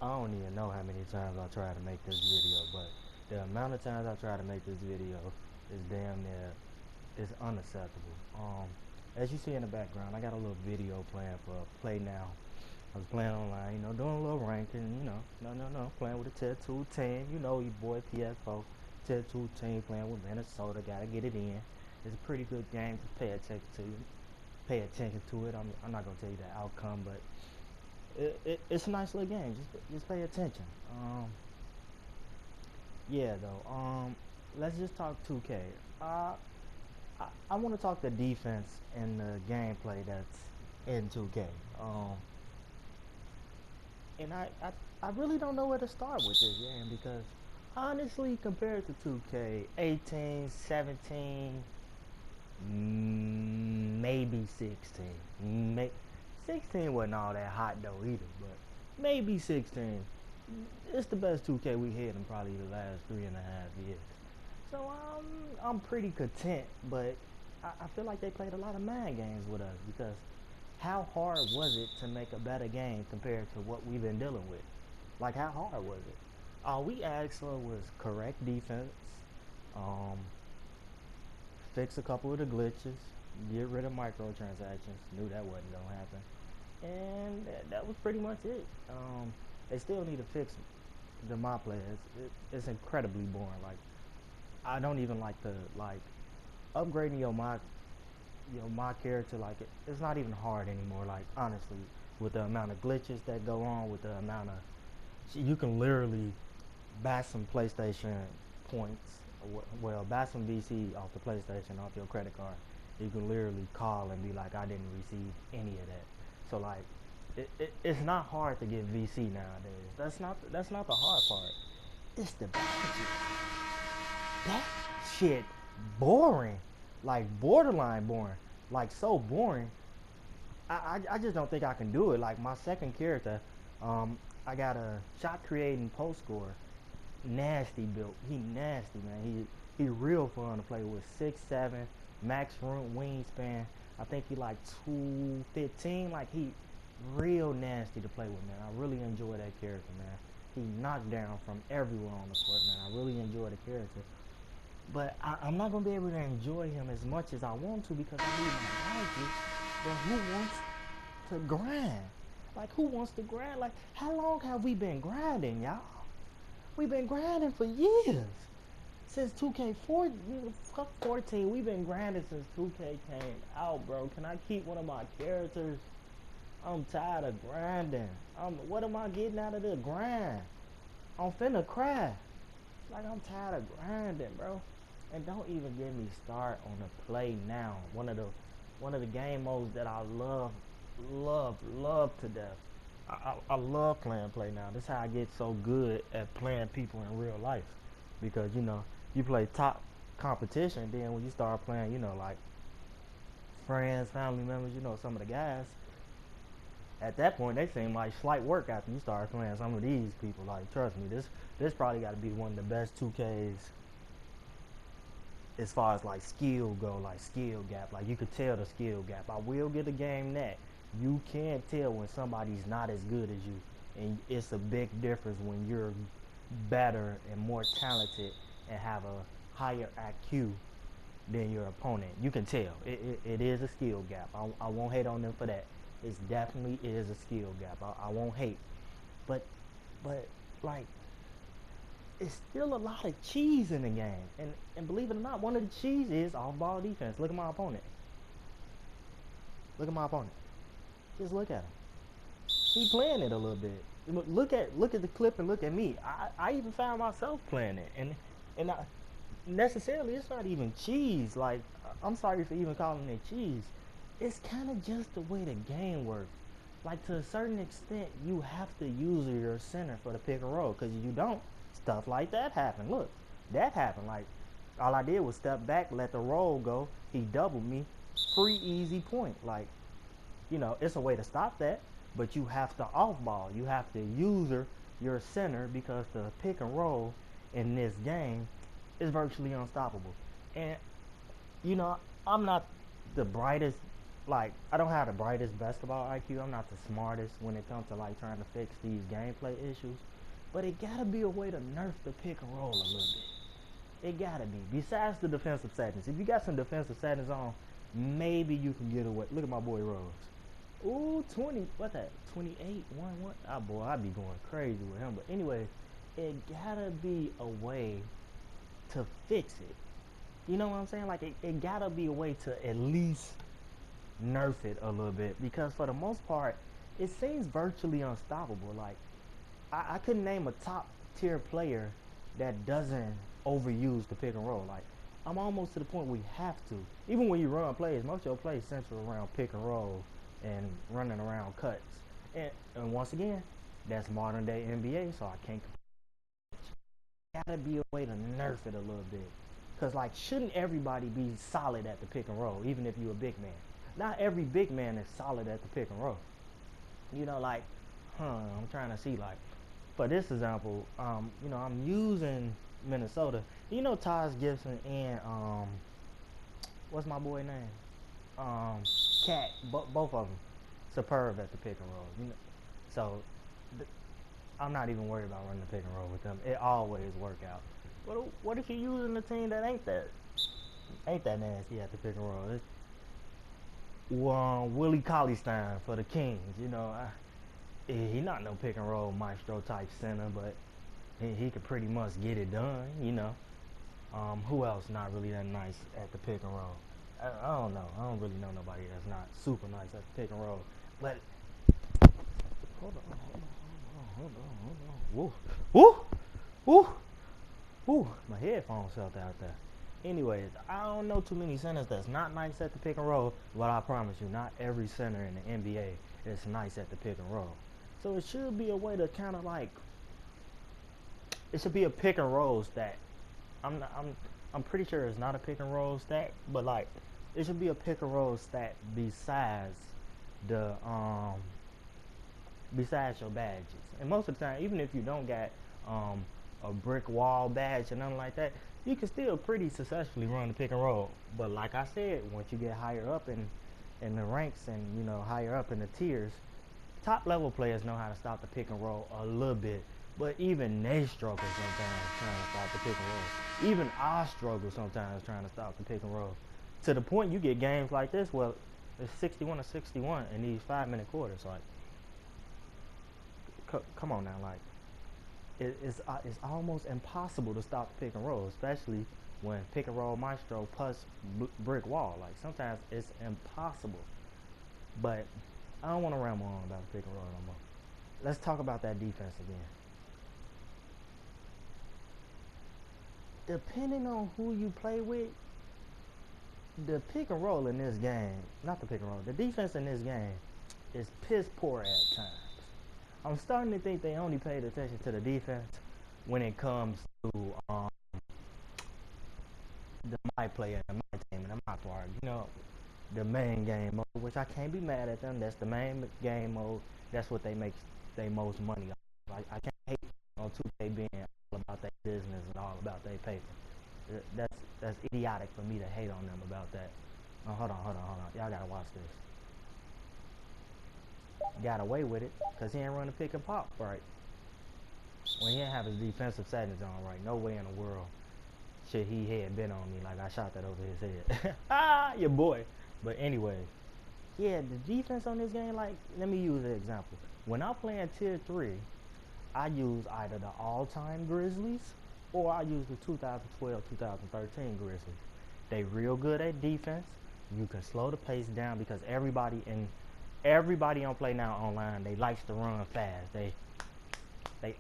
I don't even know how many times I try to make this video, but the amount of times I try to make this video is damn near, is unacceptable. As you see in the background, I got a little video playing for Play Now. I was playing online, doing a little ranking, no, playing with a Tier 2 team, your boy PS4, Tier 2 team playing with Minnesota, gotta get it in. It's a pretty good game, just pay attention to it. I'm not gonna tell you the outcome, but it's a nice little game. Just pay attention. Yeah though. Let's just talk 2K. I want to talk the defense and the gameplay that's in 2K. And I really don't know where to start with this game because honestly, compared to 2K, 18, 17, maybe 16, 16 wasn't all that hot though either, but maybe 16. It's the best 2K we had in probably the last 3.5 years. So I'm pretty content, but I feel like they played a lot of mind games with us because how hard was it to make a better game compared to what we've been dealing with? Like how hard was it? All we asked for was correct defense, um, fix a couple of the glitches, get rid of microtransactions. Knew that wasn't gonna happen, and that was pretty much it. They still need to fix the my players. It's incredibly boring. Like I don't even like the like upgrading your my character. Like it's not even hard anymore. Like honestly, with the amount of glitches that go on, with the amount of you can literally buy some PlayStation points. Well, buy some VC off the PlayStation off your credit card. You can literally call and be like, I didn't receive any of that. So like, it's not hard to get VC nowadays. That's not the hard part. It's the badges. That shit boring, like borderline boring, like so boring. I just don't think I can do it. Like my second character, um, I got a shot creating post score, nasty built. He nasty man. He real fun to play with. 6'7", max room wingspan. I think he like 215. Like he real nasty to play with, man. I really enjoy that character, man. He knocked down from everywhere on the court, man. I really enjoy the character. But I'm not gonna be able to enjoy him as much as I want to because I need my budget. But who wants to grind? Like who wants to grind? Like how long have we been grinding, y'all? We've been grinding for years. Since 2K14, we've been grinding since 2K came out, bro. Can I keep one of my characters? I'm tired of grinding. What am I getting out of the grind? I'm finna cry. Like I'm tired of grinding, bro. And don't even get me started on the play now. One of the game modes that I love to death. I love playing play now. This is how I get so good at playing people in real life. Because you play top competition, then when you start playing, like friends, family members, some of the guys, at that point they seem like slight work after you start playing some of these people. Like trust me, this probably got to be one of the best 2Ks as far as like skill go, like skill gap. Like you could tell the skill gap. I will get a game that you can tell when somebody's not as good as you, and it's a big difference when you're better and more talented and have a higher IQ than your opponent. You can tell it is a skill gap. I won't hate on them for that. It's definitely is a skill gap. I won't hate, but like it's still a lot of cheese in the game. And believe it or not, one of the cheese is off ball defense. Look at my opponent. Look at my opponent. Just look at him. He playing it a little bit. Look at the clip and look at me. I even found myself playing it, and I, necessarily it's not even cheese. Like I'm sorry for even calling it cheese. It's kind of just the way the game works. Like to a certain extent, you have to use your center for the pick and roll, because if you don't, stuff like that happen. Look, that happened. Like all I did was step back, let the roll go. He doubled me, free easy point. Like it's a way to stop that, but you have to off ball. You have to use your center because the pick and roll in this game is virtually unstoppable. And you know, I'm not the brightest like, I don't have the brightest basketball IQ. I'm not the smartest when it comes to like trying to fix these gameplay issues. But it gotta be a way to nerf the pick and roll a little bit. It gotta be. Besides the defensive settings, if you got some defensive settings on, maybe you can get away. Look at my boy Rose. Ooh, 20. What that? 28. 1-1. Ah, boy, I'd be going crazy with him. But anyway, it gotta be a way to fix it. You know what I'm saying? Like, it gotta be a way to at least nerf it a little bit, because for the most part, it seems virtually unstoppable. Like, I couldn't name a top tier player that doesn't overuse the pick and roll. Like, I'm almost to the point where you have to. Even when you run plays, most of your plays center around pick and roll and running around cuts. And once again, that's modern day NBA, so I can't. Gotta be a way to nerf it a little bit. Cause like, shouldn't everybody be solid at the pick and roll, even if you're a big man? Not every big man is solid at the pick and roll. You know, like, I'm trying to see, like, for this example, you know, I'm using Minnesota. You know, Taj Gibson and what's my boy name? Cat. Both of them superb at the pick and roll. You know, so I'm not even worried about running the pick and roll with them. It always work out. But what if you're using a team that ain't that nasty at the pick and roll? It's, Willie Cauley-Stein for the Kings. You know, he not no pick and roll maestro type center, but he could pretty much get it done. You know, who else not really that nice at the pick and roll? I don't know. I don't really know nobody that's not super nice at the pick and roll. But hold on. Woo. My headphones fell out there. Anyways, I don't know too many centers that's not nice at the pick and roll, but I promise you, not every center in the NBA is nice at the pick and roll. So it should be a way to kind of like, it should be a pick and roll stack. I'm pretty sure it's not a pick and roll stack, but like, it should be a pick and roll stack besides the besides your badges. And most of the time, even if you don't got a brick wall badge and nothing like that, you can still pretty successfully run the pick and roll. But like I said, once you get higher up in the ranks and, you know, higher up in the tiers, top level players know how to stop the pick and roll a little bit. But even they struggle sometimes trying to stop the pick and roll. Even I struggle sometimes trying to stop the pick and roll. To the point you get games like this, well, it's 61-61 in these 5-minute quarters. Like, come on now, like, it's almost impossible to stop the pick and roll, especially when pick and roll maestro plus brick wall. Like, sometimes it's impossible. But I don't want to ramble on about the pick and roll no more. Let's talk about that defense again. Depending on who you play with, the pick and roll in this game, not the pick and roll, the defense in this game is piss poor at times. I'm starting to think they only paid attention to the defense when it comes to my player and my team and my part. You know, the main game mode, which I can't be mad at them. That's the main game mode. That's what they make their most money on. I can't hate on 2K being all about their business and all about their paper. That's idiotic for me to hate on them about that. Oh, hold on. Y'all gotta watch this. Got away with it because he ain't run the pick and pop right. When he didn't have his defensive settings on right, no way in the world should he had been on me like I shot that over his head. Your boy. But anyway, yeah, the defense on this game, like, let me use an example. When I'm playing tier 3, I use either the all-time Grizzlies or I use the 2012-2013 Grizzlies. They real good at defense. You can slow the pace down because everybody on Play Now Online, they likes to run fast. They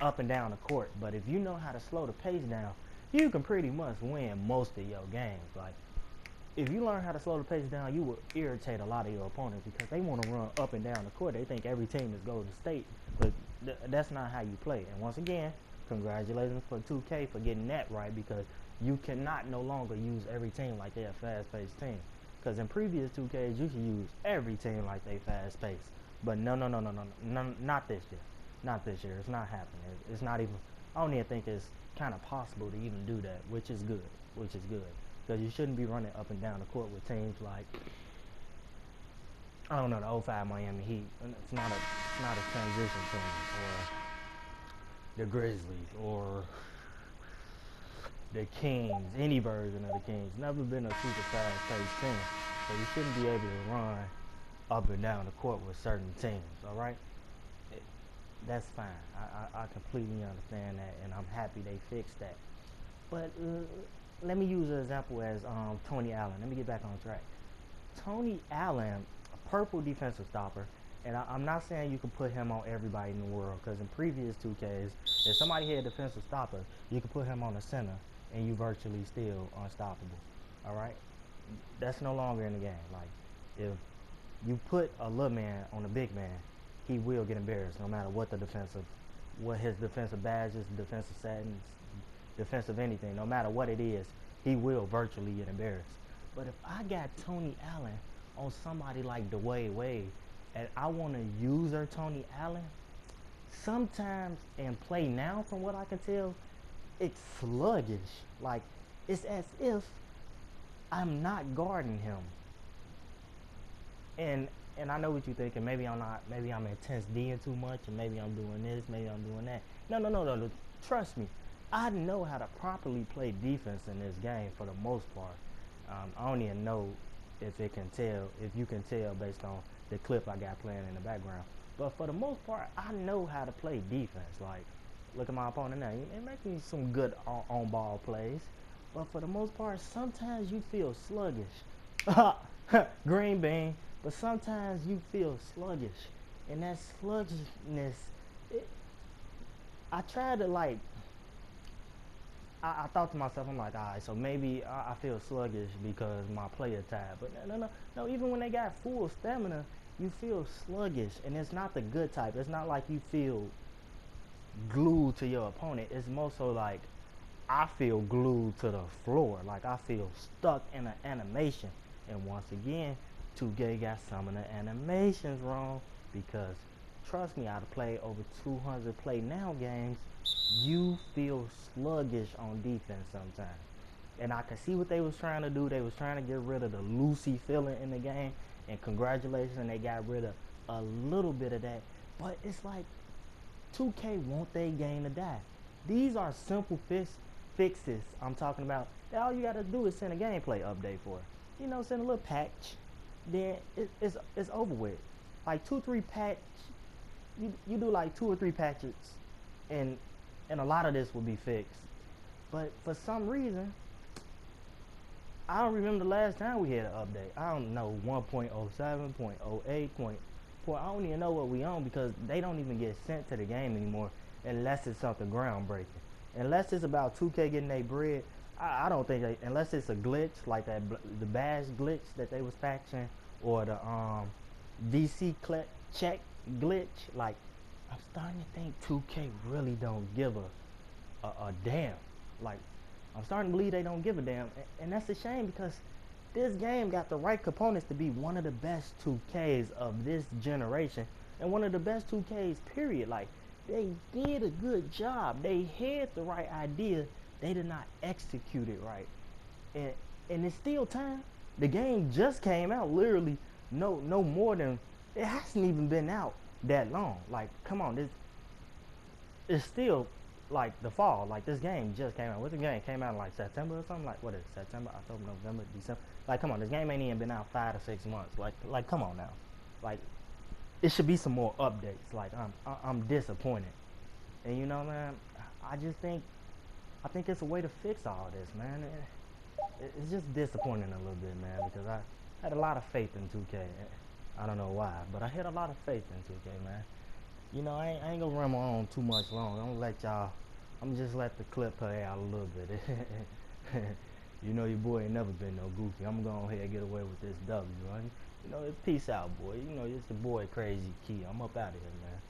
up and down the court. But if you know how to slow the pace down, you can pretty much win most of your games. Like, if you learn how to slow the pace down, you will irritate a lot of your opponents because they want to run up and down the court. They think every team is Golden State, but that's not how you play. And once again, congratulations for 2K for getting that right, because you cannot no longer use every team like they're a fast-paced team. Because in previous 2Ks, you should use every team like they fast-paced. But no, not this year. Not this year. It's not happening. It's not even, I don't even think it's kind of possible to even do that, which is good. Because you shouldn't be running up and down the court with teams like I don't know, the '05 Miami Heat. It's not a transition team, or the Grizzlies, or the Kings, any version of the Kings. Never been a super fast-paced team, so you shouldn't be able to run up and down the court with certain teams. All right, it, that's fine. I completely understand that, and I'm happy they fixed that. But let me use an example as Tony Allen. Let me get back on track. Tony Allen, a purple defensive stopper, and I'm not saying you can put him on everybody in the world, because in previous 2Ks, if somebody had a defensive stopper, you could put him on the center, and you virtually still unstoppable. All right, that's no longer in the game. Like, if you put a little man on a big man, he will get embarrassed, no matter what his defensive badges, defensive settings, defensive anything. No matter what it is, he will virtually get embarrassed. But if I got Tony Allen on somebody like Dwayne Wade, and I want to use her Tony Allen, sometimes in play now, from what I can tell, it's sluggish. Like, it's as if I'm not guarding him. And I know what you're thinking. Maybe I'm intense D'ing too much, and maybe I'm doing this, maybe I'm doing that. No. Trust me, I know how to properly play defense in this game for the most part. I don't even know if you can tell based on the clip I got playing in the background. But for the most part, I know how to play defense. Like, look at my opponent now. It makes me some good on-ball plays. But for the most part, sometimes you feel sluggish. Green bean. But sometimes you feel sluggish. And that sluggishness, I try to, like, I thought to myself, I'm like, all right, so maybe I feel sluggish because my player tired. But no, even when they got full stamina, you feel sluggish. And it's not the good type. It's not like you feel glued to your opponent. It's more so like I feel glued to the floor. Like, I feel stuck in an animation. And once again, 2K got some of the animations wrong, because trust me, I've played over 200 play now games. You feel sluggish on defense sometimes. And I can see what they was trying to do. They was trying to get rid of the loosey feeling in the game. And congratulations, they got rid of a little bit of that. But it's like 2K want their game to die. These are simple fixes I'm talking about. That all you got to do is send a gameplay update for. Send a little patch. Then it's over with. Like 2-3 patch. You do like 2 or 3 patches, and a lot of this will be fixed. But for some reason, I don't remember the last time we had an update. I don't know, 1.07, 0.08, I don't even know what we on, because they don't even get sent to the game anymore unless it's something groundbreaking. Unless it's about 2K getting their bread, I don't think unless it's a glitch like that, the bash glitch that they was patching, or the DC check glitch. Like, I'm starting to think 2K really don't give a damn. Like, I'm starting to believe they don't give a damn, and that's a shame, because this game got the right components to be one of the best 2Ks of this generation, and one of the best 2Ks, period. Like, they did a good job. They had the right idea. They did not execute it right. And it's still time. The game just came out, literally no more than, it hasn't even been out that long. Like, come on, it's still like the fall. Like, this game just came out. What, the game came out in like September or something? Like, what is it? September, October, November, December. Like, come on, this game ain't even been out 5 to 6 months. Like, come on now. Like, it should be some more updates. Like, I'm disappointed. And man, I think it's a way to fix all this, man. It's just disappointing a little bit, man, because I had a lot of faith in 2K. I don't know why, but I had a lot of faith in 2K, man. I ain't gonna run on too much long. I'm just let the clip play out a little bit. Your boy ain't never been no goofy. I'm gonna go ahead and get away with this W, right? Peace out, boy. It's the boy Crazy Key. I'm up out of here, man.